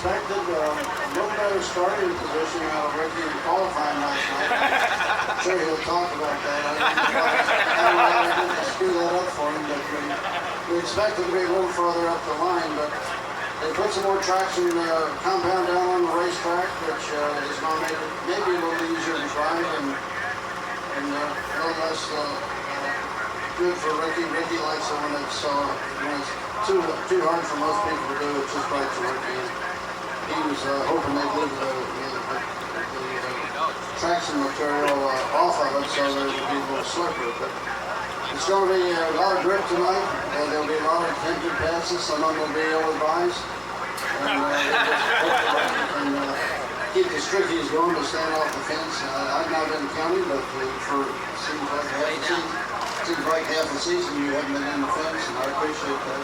expected. A little better starting position out of Ricky in qualifying last night. I'm sure he'll talk about that. I didn't screw that up for him, but we expected to be a little further up the line, but they put some more traction compound down on the racetrack, which is going to make it maybe a little easier to drive and a little less good for Ricky. Ricky likes it when it's too hard for most people to do. It's just right for Ricky. He was hoping they'd leave the traction material off of it so that it would be a little slicker. But it's going to be a lot of grip tonight. There'll be a lot of attempted passes. Some of them will be ill-advised. And keep the strickies going to stand off the fence. I've not been counting, but seems like half the season you haven't been in the fence, and I appreciate that.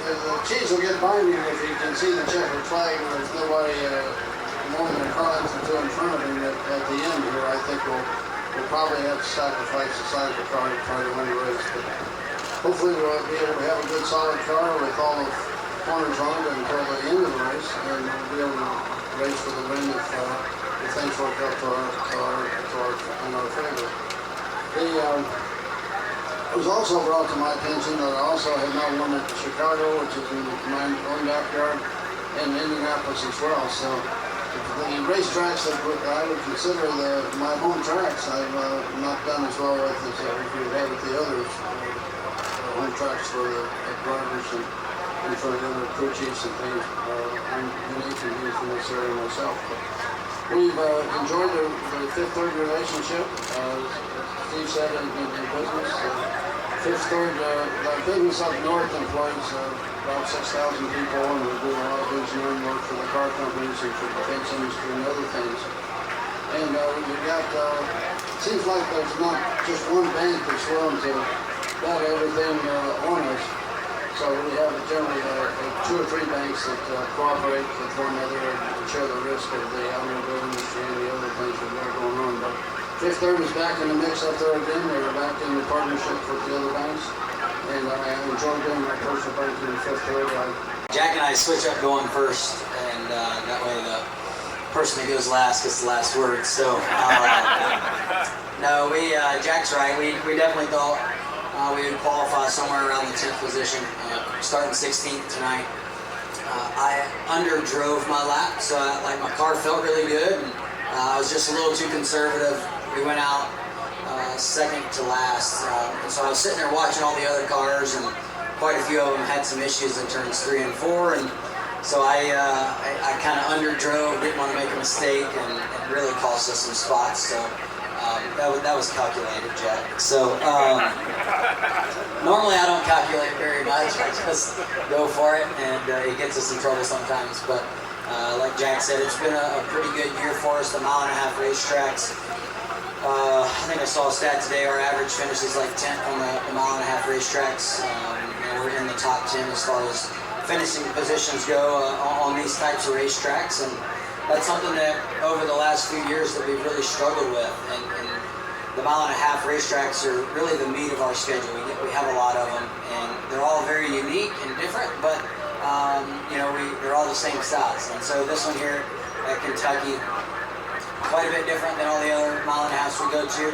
The cheese will get by you if you can see the checkered flag and there's nobody more than a car or two in front of him at the end here. I think we'll probably have to sacrifice the side of the car to try to win the race. But hopefully we'll be able to have a good solid car with all the corners on it until the end of the race, and we'll be able to race for the win if things work out in our favor. It was also brought to my attention that I also had not won at Chicago, which is in my own backyard, and Indianapolis as well. So the racetracks that I would consider my home tracks, I've not done as well with as we have at the others. Home tracks for the drivers and for the other crew chiefs and things. I'm unique and being from this area myself. But we've enjoyed the Fifth Third relationship. Steve said in business. Fifth Third, the business up north employs about 6,000 people, and we do a lot of engineering work for the car companies and for the defense industry and other things. And we've got, seems like there's not just one bank that's willing to bet everything on us. So we have generally 2 or 3 banks that cooperate with one another and share the risk of the automobile industry and the other things that are going on. But Fifth Third is back in the mix up there again. They're back in the partnership with the other banks. And I enjoy doing my personal banking in Fifth Third. Jack and I switch up going first, and that way the person that goes last gets the last word. So, no, Jack's right. We definitely thought we would qualify somewhere around the 10th position, starting 16th tonight. I underdrove my lap, so my car felt really good. And, I was just a little too conservative. We went out second to last, and so I was sitting there watching all the other cars, and quite a few of them had some issues in turns 3 and 4, and so I kind of underdrove, didn't want to make a mistake, and it really cost us some spots. So that was calculated, Jack. So normally I don't calculate very much. I just go for it, and it gets us in trouble sometimes. But like Jack said, it's been a pretty good year for us. The 1.5-mile racetracks. I think I saw a stat today. Our average finish is like 10th on the 1.5-mile racetracks. We're in the top 10 as far as finishing positions go on these types of racetracks, and that's something that over the last few years that we've really struggled with. And the 1.5-mile racetracks are really the meat of our schedule. We have a lot of them, and they're all very unique and different, but they're all the same size. And so this one here at Kentucky, quite a bit different than all the other 1.5-miles we go to.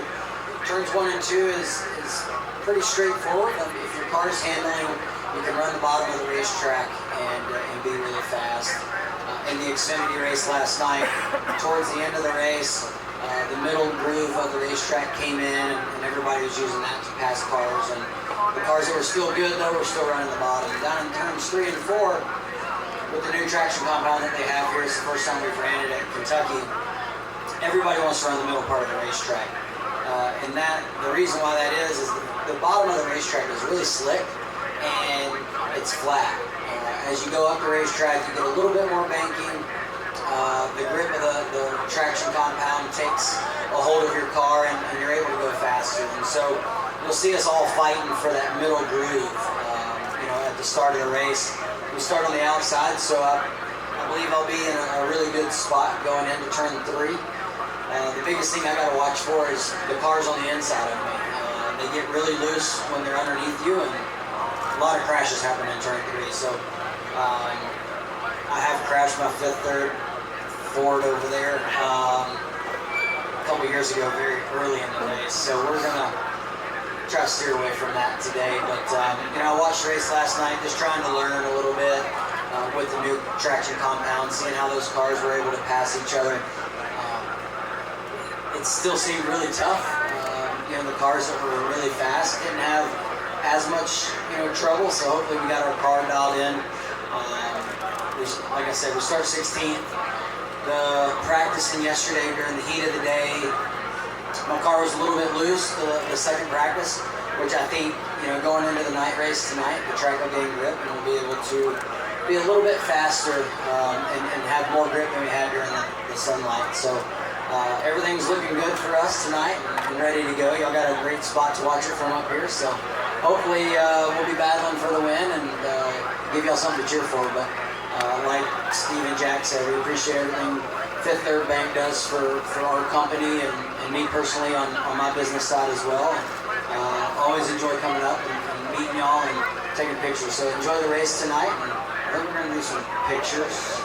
Turns 1 and 2 is pretty straightforward. If your car's handling, you can run the bottom of the racetrack and be really fast. In the Xfinity race last night, towards the end of the race, the middle groove of the racetrack came in, and everybody was using that to pass cars. And the cars that were still good, though, were still running the bottom. Down in turns 3 and 4, with the new traction compound that they have here, it's the first time we've ran it at Kentucky. Everybody wants to run the middle part of the racetrack. And the reason why that is the bottom of the racetrack is really slick and it's flat. As you go up the racetrack, you get a little bit more banking. The grip of the traction compound takes a hold of your car, and you're able to go faster. And so you'll see us all fighting for that middle groove. At the start of the race, we start on the outside, so I believe I'll be in a really good spot going into turn 3. The biggest thing I got to watch for is the cars on the inside of me. They get really loose when they're underneath you, and a lot of crashes happen in turn 3. So I have crashed my fifth third Ford over there a couple years ago, very early in the race. So we're gonna try to steer away from that today. But you know, I watched the race last night, just trying to learn a little bit with the new traction compound, seeing how those cars were able to pass each other. It still seemed really tough. You know, the cars that were really fast didn't have as much, you know, trouble. So hopefully we got our car dialed in. Like I said, we start 16th. The practicing yesterday during the heat of the day, my car was a little bit loose the second practice, which I think, you know, going into the night race tonight, the track will gain grip and we'll be able to be a little bit faster and have more grip than we had during the sunlight. So everything's looking good for us tonight and ready to go. Y'all got a great spot to watch it from up here. So hopefully we'll be battling for the win and give y'all something to cheer for. But like Steve and Jack said, we appreciate everything Fifth Third Bank does for our company and me personally on my business side as well. Always enjoy coming up and meeting y'all and taking pictures. So enjoy the race tonight. And I think we're going to do some pictures.